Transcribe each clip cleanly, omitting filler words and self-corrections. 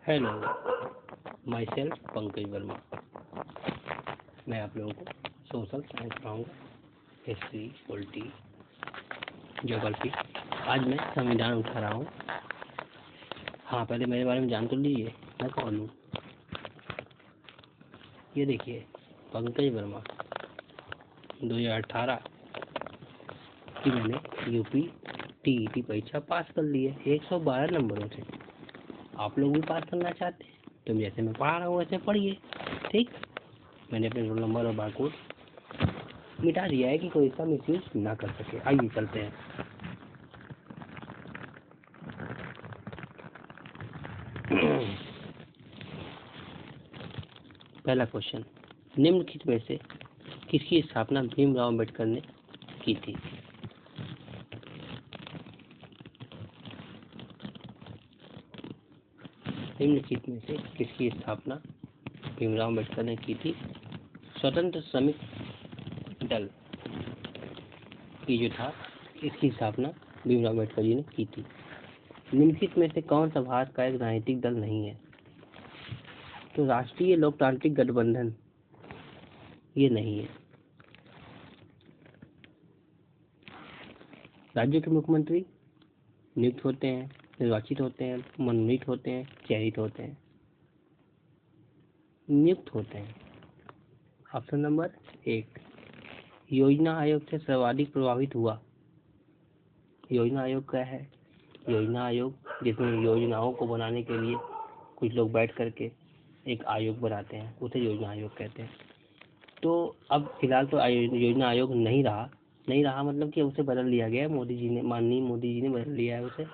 Hello, my self Pankaj Verma. मैं आप लोगों को सोशल साइंस पढ़ाऊँगा, हिस्ट्री, पॉलिटी, ज्योग्राफी। आज मैं संविधान उठा रहा हूँ। हाँ, पहले मेरे बारे में जान तो लीजिए, मैं कौन हूँ। ये देखिए, पंकज वर्मा। 2018 की मैंने यूपी टीईटी परीक्षा पास कर ली है 112 नंबरों से। आप लोग भी पास करना चाहते हैं तो जैसे मैं पढ़ा रहा हूँ वैसे पढ़िए, ठीक। मैंने अपने रोल नंबर और बारकोड मिटा दिया है कि कोई इसका मिसयूज ना कर सके। आइए चलते हैं। पहला क्वेश्चन, निम्नलिखित में से किसकी स्थापना भीमराव अम्बेडकर ने की थी? निम्नलिखित में से किसकी स्थापना भीमराव अम्बेडकर ने की थी? स्वतंत्र श्रमिक दल की जो था, इसकी स्थापना भीमराव अम्बेडकर जी ने की थी। निम्नलिखित में से कौन सा भारत का एक राजनीतिक दल नहीं है? तो राष्ट्रीय लोकतांत्रिक गठबंधन ये नहीं है। राज्यों के मुख्यमंत्री नियुक्त होते हैं, निर्वाचित होते हैं, मनोनीत होते हैं, चयनित होते हैं। नियुक्त होते हैं। ऑप्शन नंबर 1, योजना आयोग से सर्वाधिक प्रभावित हुआ। योजना आयोग क्या है? योजना आयोग जिसमें योजनाओं को बनाने के लिए कुछ लोग बैठ करके एक आयोग बनाते हैं, उसे योजना आयोग कहते हैं। तो अब फिलहाल तो योजना आयोग नहीं रहा मतलब कि उसे बदल दिया गया है। माननीय मोदी जी ने बदल दिया है उसे,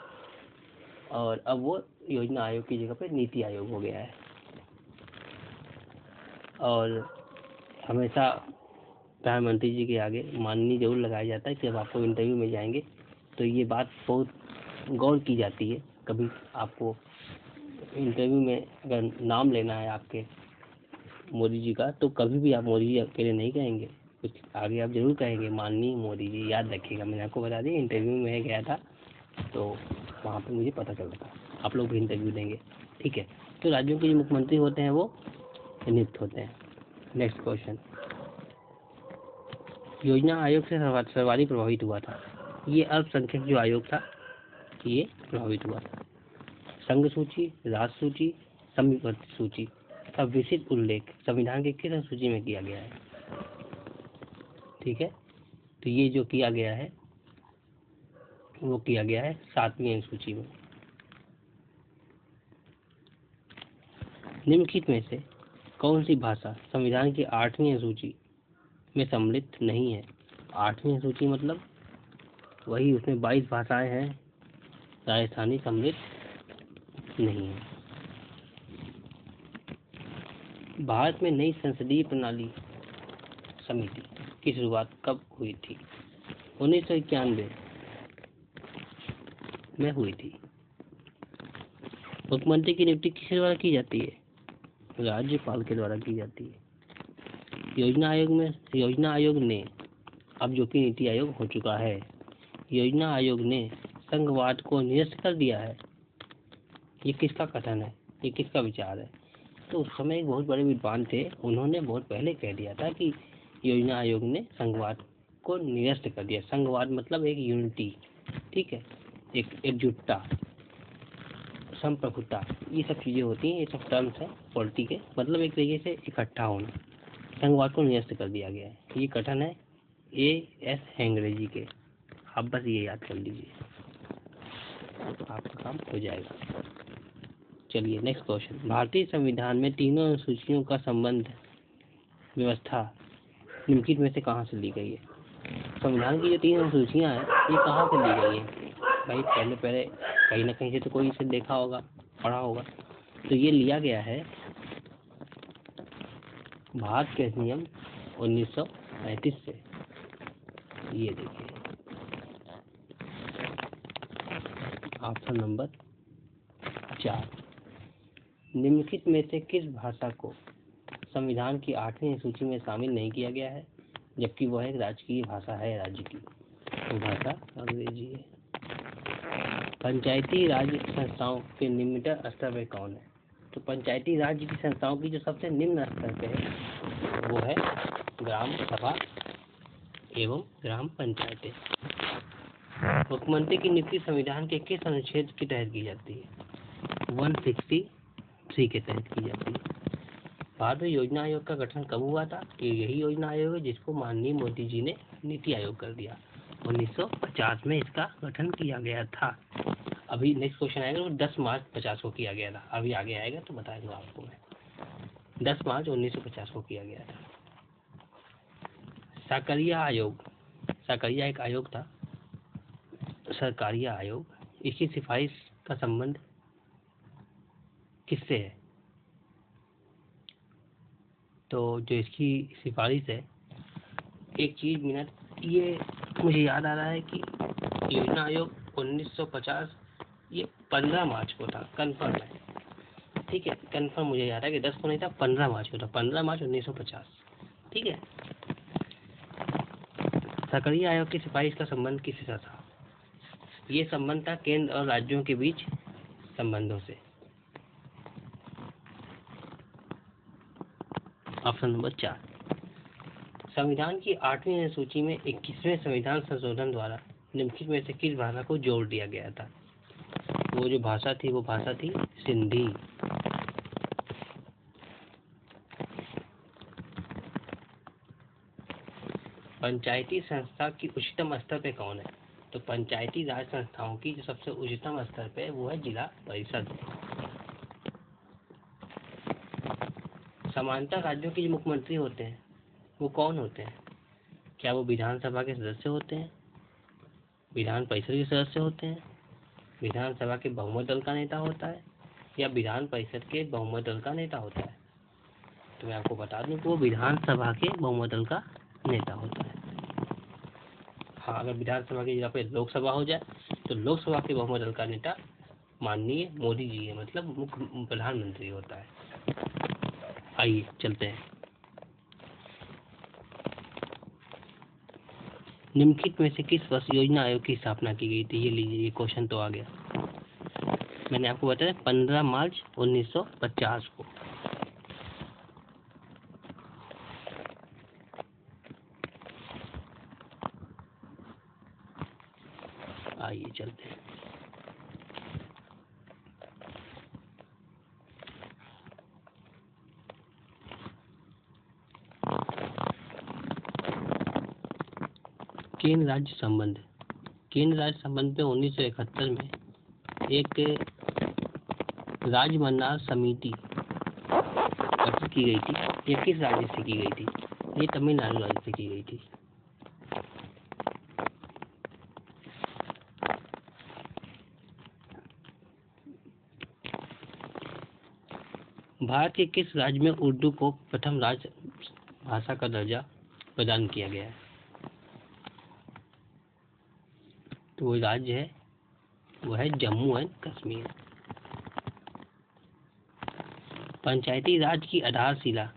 और अब वो योजना आयोग की जगह पे नीति आयोग हो गया है। और हमेशा प्रधानमंत्री जी के आगे माननीय जरूर लगाया जाता है कि जब आपको इंटरव्यू में जाएंगे तो ये बात बहुत गौर की जाती है। कभी आपको इंटरव्यू में अगर नाम लेना है आपके मोदी जी का, तो कभी भी आप मोदी जी अकेले नहीं कहेंगे, कुछ आगे आप जरूर कहेंगे माननीय मोदी जी। याद रखिएगा, मैंने आपको बता दिया, इंटरव्यू में गया था तो वहाँ पे मुझे पता चला था। आप लोग भी इंटरव्यू देंगे, ठीक है। तो राज्यों के जो मुख्यमंत्री होते हैं वो नियुक्त होते हैं। नेक्स्ट क्वेश्चन, योजना आयोग से सर्वाधिक प्रभावित हुआ था। ये अल्पसंख्यक जो आयोग था ये प्रभावित हुआ था। संघ सूची, राष्ट्र सूची, संविभक्त सूची का विशिष्ट उल्लेख संविधान के किस अनुसूची में किया गया है? ठीक है, तो ये जो किया गया है वो किया गया है 7वीं अनुसूची में। निम्नलिखित में से कौन सी भाषा संविधान की 8वीं अनुसूची में सम्मिलित नहीं है? 8वीं अनुसूची मतलब वही, उसमें 22 भाषाएं हैं, राजस्थानी सम्मिलित नहीं है। भारत में नई संसदीय प्रणाली समिति की शुरुआत कब हुई थी? 1991 में हुई थी। मुख्यमंत्री की नियुक्ति किसके द्वारा की जाती है? राज्यपाल के द्वारा की जाती है। योजना आयोग ने, अब जो कि नीति आयोग हो चुका है, योजना आयोग ने संघवाद को निरस्त कर दिया है। ये किसका कथन है? ये किसका विचार है? तो उस समय एक बहुत बड़े विद्वान थे, उन्होंने बहुत पहले कह दिया था कि योजना आयोग ने संघवाद को निरस्त कर दिया। संघवाद मतलब एक यूनिटी, ठीक है, एक एकजुटता, संप्रभुता, ये सब चीजें होती हैं, ये सब टर्म्स हैं पॉलिटी के, मतलब एक तरीके से इकट्ठा होना। संघवाद को निरस्त कर दिया गया है, ये कथन है A.S. हेगड़े जी के। आप बस ये याद कर लीजिए, आपका काम हो जाएगा। चलिए नेक्स्ट क्वेश्चन, भारतीय संविधान में तीनों अनुसूचियों का संबंध व्यवस्था निम्नलिखित में से कहाँ से ली गई है? संविधान की जो 3 अनुसूचियां हैं ये कहाँ से ली गई हैं? भाई पहले कहीं ना कहीं से तो कोई इसे देखा होगा, पढ़ा होगा। तो ये लिया गया है भारत के अधिनियम 1935 से। ये देखिए ऑप्शन नंबर 4, निम्नलिखित में से किस भाषा को संविधान की 8वीं अनुसूची में शामिल नहीं किया गया है, जबकि वह एक राजकीय भाषा है राज्य की? वो भाषा अंग्रेजी है। पंचायती राज संस्थाओं के निम्नतम स्तर पर कौन है? तो पंचायती राज की संस्थाओं की जो सबसे निम्न स्तर पे है वो है ग्राम सभा एवं ग्राम पंचायतें। मुख्यमंत्री की नियुक्ति संविधान के किस अनुच्छेद के तहत की जाती है? 163 के तहत की जाती है। भारत में योजना आयोग का गठन कब हुआ था? कि यही योजना आयोग है जिसको माननीय मोदी जी ने नीति आयोग कर दिया। 1950 में इसका गठन किया गया था। अभी नेक्स्ट क्वेश्चन आएगा, वो 10 मार्च 50 को किया गया था। अभी आगे आएगा तो बताएंगे आपको मैं। 10 मार्च 1950 को किया गया था। साकरिया आयोग, साकरिया एक आयोग था, सरकारिया आयोग। इसकी सिफारिश का संबंध किससे है? तो जो इसकी सिफारिश है, एक चीज मिनट, ये मुझे याद आ रहा है कि योजना आयोग 1950 ये 15 मार्च को था, कंफर्म है, ठीक है, कंफर्म मुझे याद है कि 10 को नहीं था, 15 मार्च को था, 15 मार्च 1950, ठीक है। साकरिया आयोग की सिफारिश का संबंध किससे था? ये संबंध था केंद्र और राज्यों के बीच संबंधों से। Option number 4। संविधान की 8वीं अनुसूची में 21वें संविधान संशोधन द्वारा निम्नलिखित में से किस भाषा को जोड़ दिया गया था? वो जो भाषा थी वो भाषा थी सिंधी। पंचायती संस्था की उच्चतम स्तर पे कौन है? तो पंचायती राज संस्थाओं की जो सबसे उच्चतम स्तर पे वो है जिला परिषद। समांतर राज्यों के जो मुख्यमंत्री होते हैं वो कौन होते हैं? क्या वो विधानसभा के सदस्य होते हैं, विधान परिषद के सदस्य होते हैं, विधानसभा के बहुमत दल का नेता होता है, या विधान परिषद के बहुमत दल का नेता होता है? तो मैं आपको बता दूं कि वो विधानसभा के बहुमत दल का नेता होता है। हाँ, अगर विधानसभा की जगह पे लोकसभा हो जाए तो लोकसभा के बहुमत दल का नेता माननीय मोदी जी है, मतलब मुख्य प्रधानमंत्री होता है। आइए चलते हैं। निम्नलिखित में से किस वर्ष योजना आयोग की स्थापना की गई थी? ये लीजिए, ये क्वेश्चन तो आ गया। मैंने आपको बताया 15 मार्च 1950 को। आइए चलते हैं। केंद्र राज्य संबंध। केंद्र राज्य संबंध में 1971 में एक राज्य मंडाल समिति गठित की गई थी। ये किस राज्य से की गई थी? ये तमिलनाडु राज्य से की गई थी। भारत के किस राज्य में उर्दू को प्रथम राज्य भाषा का दर्जा प्रदान किया गया है? तो वो राज्य है वो है जम्मू एंड कश्मीर। पंचायती राज की आधारशिला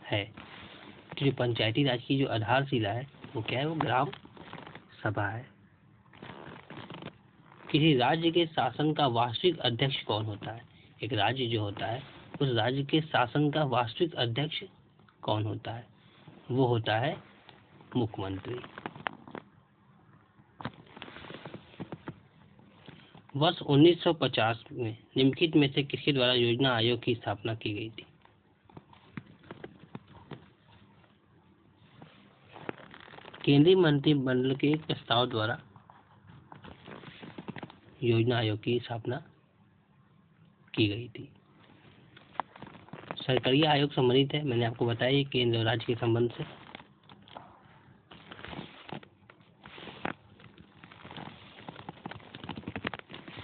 है, तो जो पंचायती राज की जो आधारशिला है वो क्या है? वो ग्राम सभा है। किसी राज्य के शासन का वास्तविक अध्यक्ष कौन होता है? एक राज्य जो होता है उस राज्य के शासन का वास्तविक अध्यक्ष कौन होता है? वो होता है मुख्यमंत्री। वर्ष 1950 में निम्नलिखित में से किसके द्वारा योजना आयोग की स्थापना की गई थी? केंद्रीय मंत्रिमंडल के प्रस्ताव द्वारा योजना आयोग की स्थापना की गई थी। सरकारी आयोग संबंधित है, मैंने आपको बताया केंद्र और राज्य के संबंध से।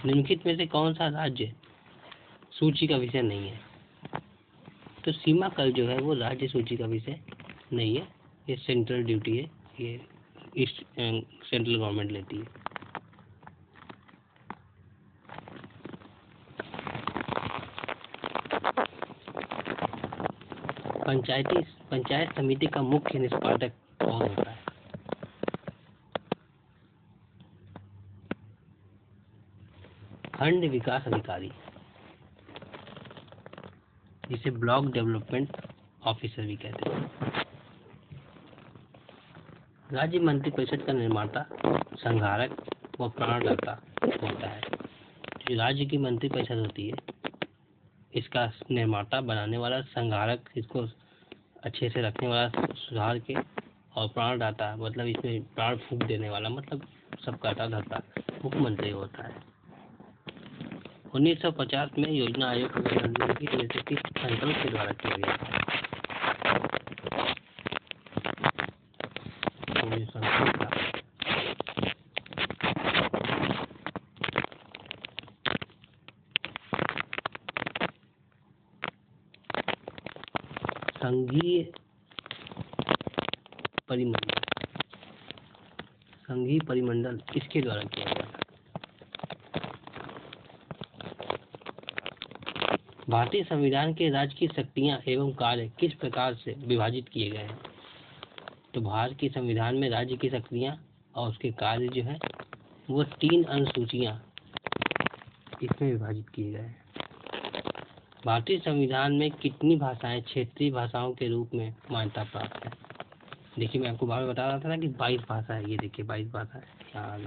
निम्नलिखित में से कौन सा राज्य सूची का विषय नहीं है? तो सीमा कर जो है वो राज्य सूची का विषय नहीं है, ये सेंट्रल ड्यूटी है, ये ईस्ट सेंट्रल गवर्नमेंट लेती है। पंचायत समिति का मुख्य निष्पादक कौन होता है? खंड विकास अधिकारी। जिसे ब्लॉक डेवलपमेंट ऑफिसर भी कहते हैं। राज्य मंत्रिपरिषद का निर्माता, संहारक व प्राणदाता होता है। जो राज्य की मंत्रिपरिषद होती है, इसका निर्माता, बनाने वाला, संहारक, इसको अच्छे से रखने वाला, सुधार के, और प्राणदाता मतलब इसमें प्राण फूंक देने वाला, मतलब सब काटा धरता, मुख्यमंत्री होता है। 1950 में योजना आयोग का गठन संकल्प के द्वारा किया गया था। संघीय परिमंडल इसके द्वारा किया गया था। भारतीय संविधान के राज्य की शक्तियां एवं कार्य किस प्रकार से विभाजित किए गए हैं? तो भारत के संविधान में राज्य की शक्तियां और उसके कार्य जो है वो 3 अनुसूचियां इसमें विभाजित किए गए हैं। भारतीय संविधान में कितनी भाषाएं क्षेत्रीय भाषाओं के रूप में मान्यता प्राप्त है? देखिए, मैं आपको बार बार बता रहा था ना कि 22 भाषा है। ये देखिए 22 भाषा है यहाँ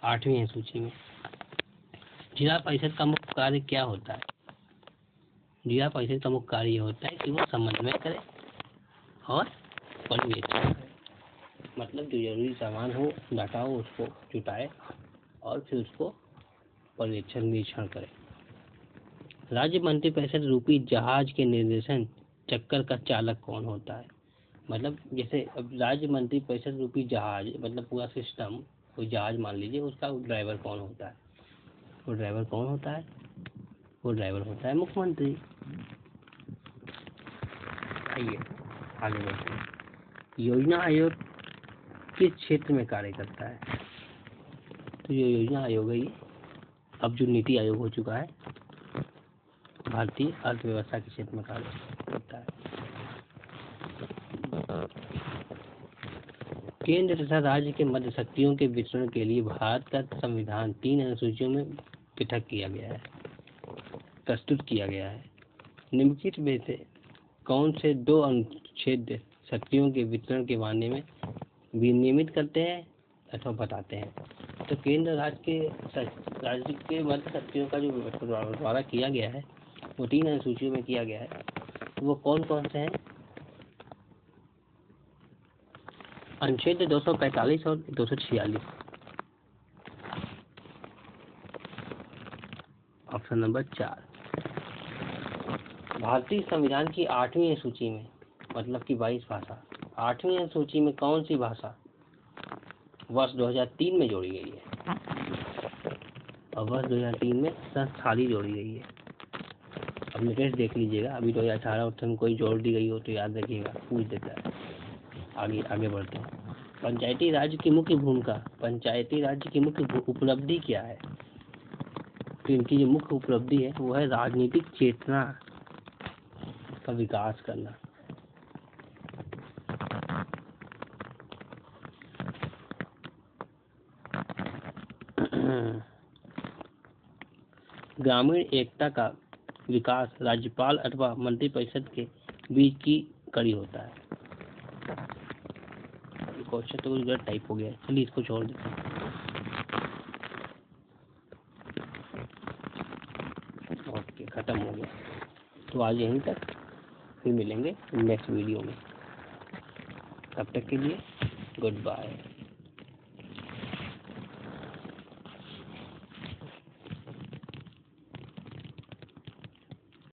8वीं अनुसूची में। जिला परिषद का मुख्य कार्य क्या होता है? जिला परिषद का मुख्य कार्य ये होता है कि वो समन्वय करे और पर्यवेक्षण करे, मतलब जो जरूरी सामान हो, डाटा हो, उसको जुटाए और फिर उसको पर्यवेक्षण निरीक्षण करे। राज्य मंत्रिपरिषद रूपी जहाज के निर्देशन चक्कर का चालक कौन होता है? मतलब जैसे अब राज्य मंत्रिपरिषद रूपी जहाज मतलब पूरा सिस्टम, कोई जहाज मान लीजिए, उसका ड्राइवर कौन होता है? वो ड्राइवर कौन होता है? वो ड्राइवर होता है मुख्यमंत्री। आइए आगे बढ़ते हैं। योजना आयोग किस क्षेत्र में कार्य करता है? तो जो योजना आयोग है ये अब जो नीति आयोग हो चुका है, भारतीय अर्थव्यवस्था के क्षेत्र में कार्य करता है। केंद्र तथा राज्य के मध्य शक्तियों के वितरण के लिए भारत का संविधान 3 अनुसूचियों में पृथक किया गया है, प्रस्तुत किया गया है। निम्नलिखित में से कौन से 2 अनुच्छेद शक्तियों के वितरण के बारे में विनियमित करते हैं अथवा बताते हैं? तो केंद्र राज्य के मध्य शक्तियों का जो द्वारा किया गया है वो 3 अनुसूचियों में किया गया है। वो कौन कौन से हैं? अनुच्छेद 245 और 246। Option number 4। भारतीय संविधान की 8वीं अनुसूची में मतलब कि 22 भाषा, 8वीं अनुसूची में कौन सी भाषा वर्ष 2003 में जोड़ी गई है? और वर्ष 2003 में संस्थाली जोड़ी गई है। अब लेटेस्ट देख लीजिएगा, अभी 2018 में कोई जोड़ दी गई हो तो याद रखिएगा, पूछ देता है। आगे बढ़ते हैं। पंचायती राज्य की मुख्य भूमिका, पंचायती राज्य की मुख्य उपलब्धि क्या है? तो इनकी जो मुख्य उपलब्धि है वो है राजनीतिक चेतना का विकास करना। ग्रामीण एकता का विकास राज्यपाल अथवा मंत्रिपरिषद के बीच की कड़ी होता है। क्वेश्चन तो कुछ गलत टाइप हो गया है, चलिए इसको छोड़ देते हैं। ओके, खत्म हो गया। तो आज यहीं तक, फिर मिलेंगे नेक्स्ट वीडियो में। तब तक के लिए गुड बाय।